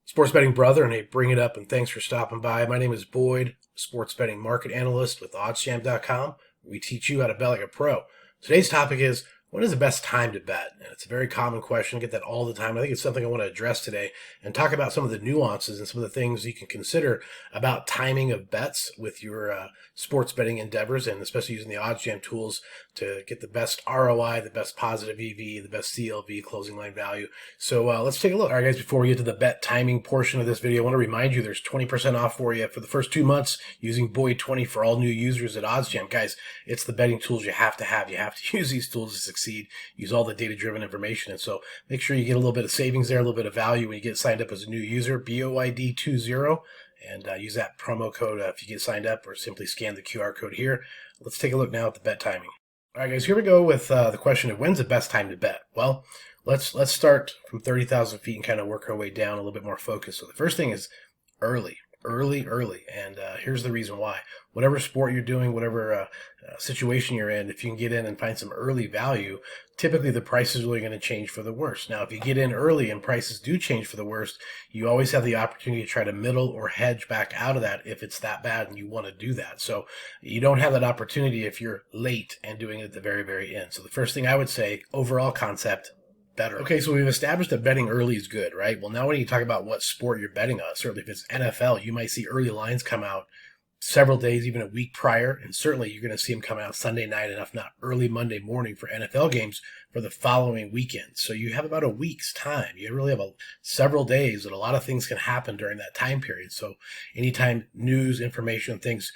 Sports betting brother, and hey, bring it up, and thanks for stopping by. My name is Boyd, sports betting market analyst with oddsjam.com. We teach you how to bet like a pro. Today's topic is, when is the best time to bet? And it's a very common question. I get that all the time. I think it's something I want to address today and talk about some of the nuances and some of the things you can consider about timing of bets with your sports betting endeavors, and especially using the OddsJam tools to get the best ROI, the best positive EV, the best CLV, closing line value. So let's take a look. All right, guys, before we get to the bet timing portion of this video, I want to remind you there's 20% off for you for the first 2 months using Boyd20 for all new users at OddsJam. Guys, it's the betting tools you have to have. You have to use these tools to succeed, use all the data-driven information. And so make sure you get a little bit of savings there, a little bit of value when you get signed up as a new user, BOID20, and use that promo code if you get signed up, or simply scan the QR code here. Let's take a look now at the bet timing. All right, guys, here we go with the question of when's the best time to bet. Well, let's start from 30,000 feet and kind of work our way down a little bit more focused. So the first thing is early. And here's the reason why. Whatever sport you're doing, whatever situation you're in, if you can get in and find some early value, typically the price is really going to change for the worst. Now, if you get in early and prices do change for the worst, you always have the opportunity to try to middle or hedge back out of that if it's that bad and you want to do that. So you don't have that opportunity if you're late and doing it at the very, very end. So the first thing I would say, overall concept, better. Okay, so we've established that betting early is good, right? Well, now when you talk about what sport you're betting on, certainly if it's NFL, you might see early lines come out several days, even a week prior, and certainly you're going to see them come out Sunday night and if not early Monday morning for NFL games for the following weekend. So you have about a week's time. You really have several days, and a lot of things can happen during that time period. So anytime news, information, things,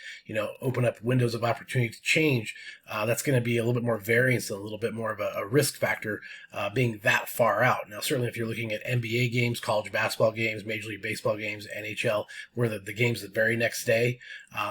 open up windows of opportunity to change, that's going to be a little bit more variance and a little bit more of a risk factor being that far out. Now, certainly if you're looking at NBA games, college basketball games, Major League Baseball games, NHL, where the game's the very next day,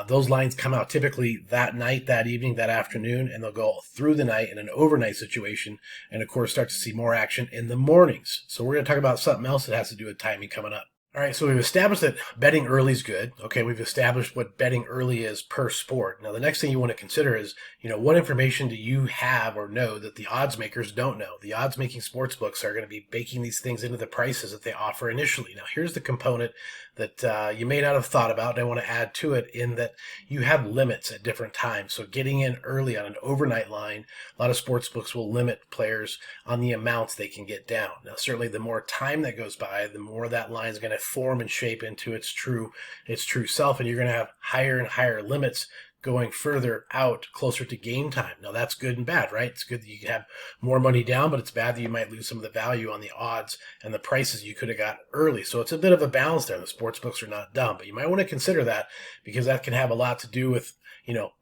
those lines come out typically that night, that evening, that afternoon, and they'll go through the night in an overnight situation, and of course start to see more action in the mornings. So we're going to talk about something else that has to do with timing coming up. All right, so we've established that betting early is good. Okay, we've established what betting early is per sport. Now, the next thing you want to consider is, what information do you have or know that the odds makers don't know? The odds making sports books are going to be baking these things into the prices that they offer initially. Now, here's the component that you may not have thought about, and I want to add to it, in that you have limits at different times. So getting in early on an overnight line, a lot of sports books will limit players on the amounts they can get down. Now, certainly the more time that goes by, the more that line is going to form and shape into its true self, and you're going to have higher and higher limits going further out, closer to game time. Now, that's good and bad, right? It's good that you can have more money down, but it's bad that you might lose some of the value on the odds and the prices you could have got early. So it's a bit of a balance there. The sports books are not dumb, but you might want to consider that, because that can have a lot to do with,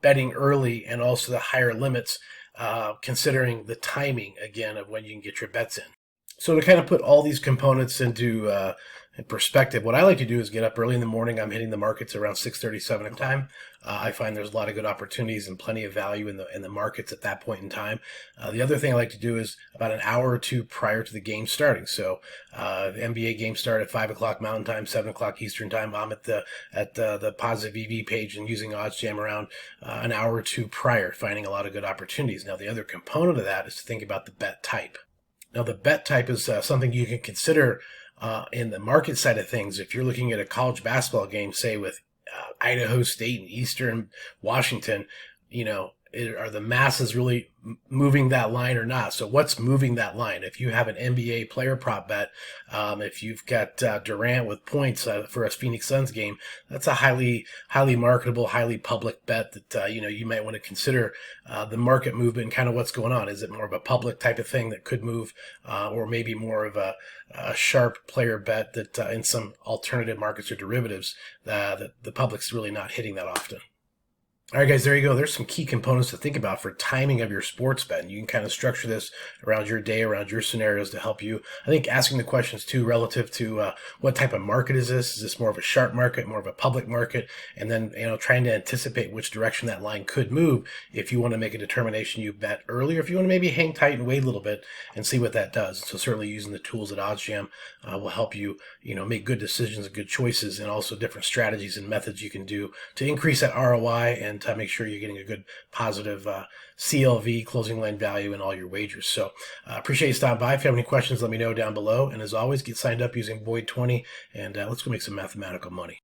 betting early and also the higher limits, considering the timing, again, of when you can get your bets in. So to kind of put all these components into in perspective, what I like to do is get up early in the morning. I'm hitting the markets around 6:30, 7 o'clock time. I find there's a lot of good opportunities and plenty of value in the markets at that point in time. The other thing I like to do is about an hour or two prior to the game starting. So the NBA games start at 5 o'clock Mountain Time, 7 o'clock Eastern Time. I'm at the positive EV page and using OddsJam around an hour or two prior, finding a lot of good opportunities. Now, the other component of that is to think about the bet type. Now, the bet type is something you can consider in the market side of things. If you're looking at a college basketball game, say with Idaho State and Eastern Washington, are the masses really moving that line or not? So what's moving that line? If you have an NBA player prop bet, if you've got Durant with points for a Phoenix Suns game, that's a highly marketable, highly public bet that you might want to consider the market movement and kind of what's going on. Is it more of a public type of thing that could move, or maybe more of a sharp player bet that in some alternative markets or derivatives that the public's really not hitting that often? All right, guys, there you go. There's some key components to think about for timing of your sports bet. And you can kind of structure this around your day, around your scenarios to help you. I think asking the questions, too, relative to what type of market is this? Is this more of a sharp market, more of a public market? And then, trying to anticipate which direction that line could move if you want to make a determination you bet early, or if you want to maybe hang tight and wait a little bit and see what that does. So certainly using the tools at OddsJam will help you, make good decisions and good choices, and also different strategies and methods you can do to increase that ROI and and make sure you're getting a good positive CLV, closing line value, in all your wagers. So appreciate you stopping by. If you have any questions, let me know down below. And as always, get signed up using Boyd20, and let's go make some mathematical money.